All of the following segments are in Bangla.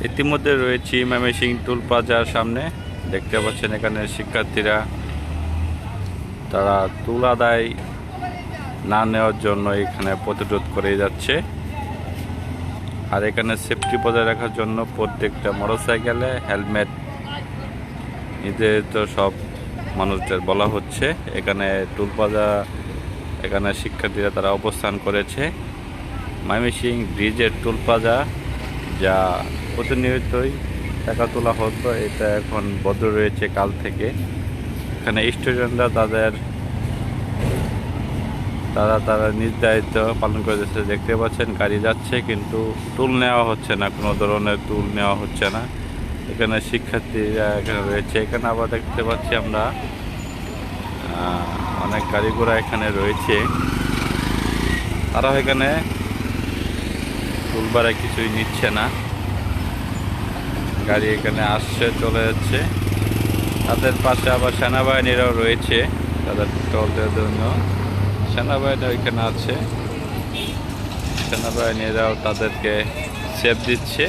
ইতিমধ্যে রয়েছি ময়মনসিংহ টুল প্লাজার সামনে। দেখতে পাচ্ছেন এখানে শিক্ষার্থীরা তারা টুল আদায় না নেওয়ার জন্য এখানে প্রতিরোধ করে যাচ্ছে। আর এখানে সেফটি বজায় রাখার জন্য প্রত্যেকটা মোটরসাইকেলে হেলমেট নিতে তো সব মানুষদের বলা হচ্ছে। এখানে টুল প্লাজা এখানে শিক্ষার্থীরা তারা অবস্থান করেছে। ময়মনসিংহ ব্রিজের টুল প্লাজা যা প্রতিনিয়তই টাকা তোলা হতো, এটা এখন বন্ধ রয়েছে কাল থেকে। এখানে স্টুডেন্টরা তারা নিজ দায়িত্ব পালন করে যাচ্ছে। দেখতে পাচ্ছেন গাড়ি যাচ্ছে কিন্তু টুল নেওয়া হচ্ছে না, কোনো ধরনের টুল নেওয়া হচ্ছে না। এখানে শিক্ষার্থীরা এখানে রয়েছে। এখানে আবার দেখতে পাচ্ছি আমরা অনেক গাড়ি ঘোড়া এখানে রয়েছে। তারাও এখানে টুল ভাড়া কিছুই নিচ্ছে না, গাড়ি এখানে আসছে চলে যাচ্ছে। তাদের পাশে আবার সেনাবাহিনীরাও রয়েছে, তাদের টোল দেওয়ার জন্য সেনাবাহিনী ওইখানে আছে। সেনাবাহিনীরাও তাদেরকে সেফ দিচ্ছে।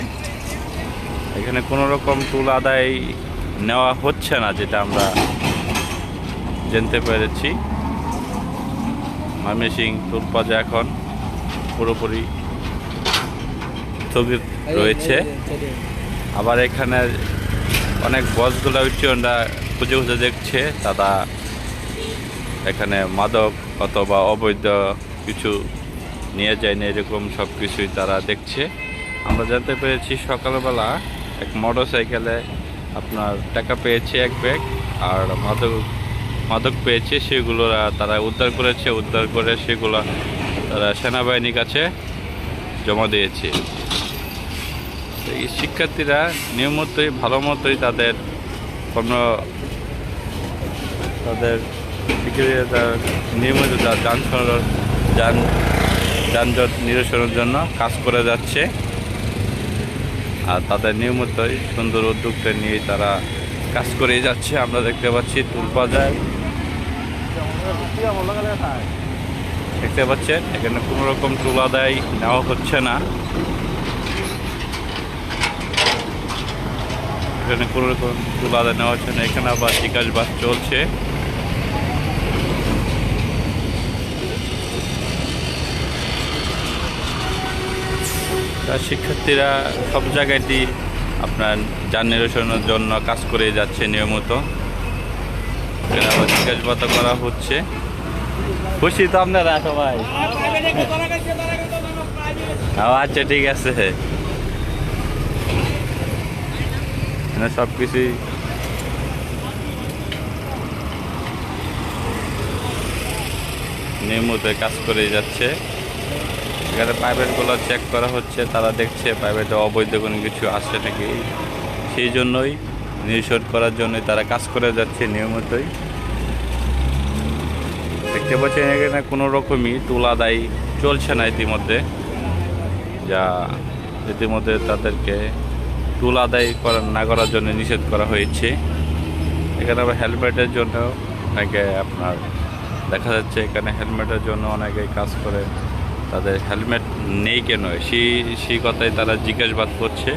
এখানে কোনো রকম টুল আদায় নেওয়া হচ্ছে না, যেটা আমরা জানতে পেরেছি। ময়মনসিংহ টুল প্লাজা এখন পুরোপুরি স্থগিত রয়েছে। আবার এখানে অনেক বসগুলো উচ্চরা খুঁজে খুঁজে দেখছে, তারা এখানে মাদক অথবা অবৈধ কিছু নিয়ে যায়নি, এরকম সব কিছুই তারা দেখছে। আমরা জানতে পেরেছি সকালবেলা এক মোটরসাইকেলে আপনার টাকা পেয়েছে এক ব্যাগ, আর মাদক পেয়েছে, সেগুলো তারা উদ্ধার করেছে। উদ্ধার করে সেগুলো তারা সেনাবাহিনীর কাছে জমা দিয়েছে। এই শিক্ষার্থীরা নিয়মিতই ভালো মতোই তাদের নিয়মিত যানজট নিরসনের জন্য কাজ করে যাচ্ছে। আর তাদের নিয়মিতই সুন্দর উদ্যোগটা নিয়ে তারা কাজ করে যাচ্ছে। আমরা দেখতে পাচ্ছি টুল প্লাজায়, দেখতে পাচ্ছেন এখানে কোনো রকম টুল আদায় নেওয়া হচ্ছে না। এখানে কোনো রকম টুল আদায় নেওয়া হচ্ছে না। এখানে আবার জিজ্ঞাসাবাদ চলছে। শিক্ষার্থীরা সব জায়গাতেই আপনার যান নিরসনের জন্য কাজ করে যাচ্ছে নিয়মিত। এখানে আবার জিজ্ঞাসাবাদ করা হচ্ছে। খুশি তো আপনারা সবাই? আচ্ছা, ঠিক আছে। সব কিছুই নিয়মিত কাজ করে যাচ্ছে। এখানে প্রাইভেটগুলো চেক করা হচ্ছে, তারা দেখছে প্রাইভেটে অবৈধ কোনো কিছু আসছে নাকি, সেই জন্যই নিরসন করার জন্যই তারা কাজ করে যাচ্ছে নিয়মিতই। দেখতে পাচ্ছেন এখানে কোনো রকমই টুল আদায় চলছে না ইতিমধ্যে তাদেরকে টুল আদায় না করার জন্য নিষেধ করা হয়েছে। এখানে আবার হেলমেটের জন্য অনেকে আপনার দেখা যাচ্ছে এখানে হেলমেটের জন্য অনেকে কাজ করে, তাদের হেলমেট নেই কেন সেই কথাই তারা জিজ্ঞাসাবাদ করছে।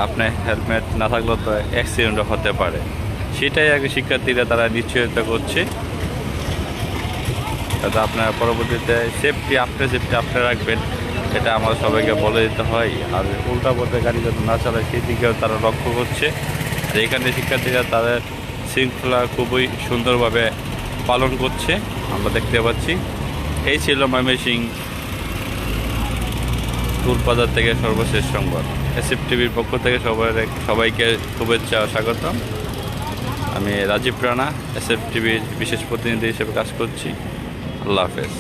আপনার হেলমেট না থাকলেও তো অ্যাক্সিডেন্টও হতে পারে, সেটাই আগে শিক্ষার্থীরা তারা নিশ্চয়তা করছে। তাতে আপনার পরবর্তীতে সেফটি আপনি রাখবেন, এটা আমাদের সবাইকে বলে দিতে হয়। আর উল্টা পথে গাড়ি যাতে না চালায় সেই দিকেও তারা লক্ষ্য করছে। আর এখানে শিক্ষার্থীরা তাদের শৃঙ্খলা খুবই সুন্দরভাবে পালন করছে, আমরা দেখতে পাচ্ছি। এই ছিল ময়মনসিংহ টুল প্লাজা থেকে সর্বশেষ সংবাদ। এসএফ টিভির পক্ষ থেকে সবাইকে শুভেচ্ছা ও স্বাগতম। আমি রাজীব রানা, এসএফ টিভির বিশেষ প্রতিনিধি হিসেবে কাজ করছি। আল্লাহ হাফেজ।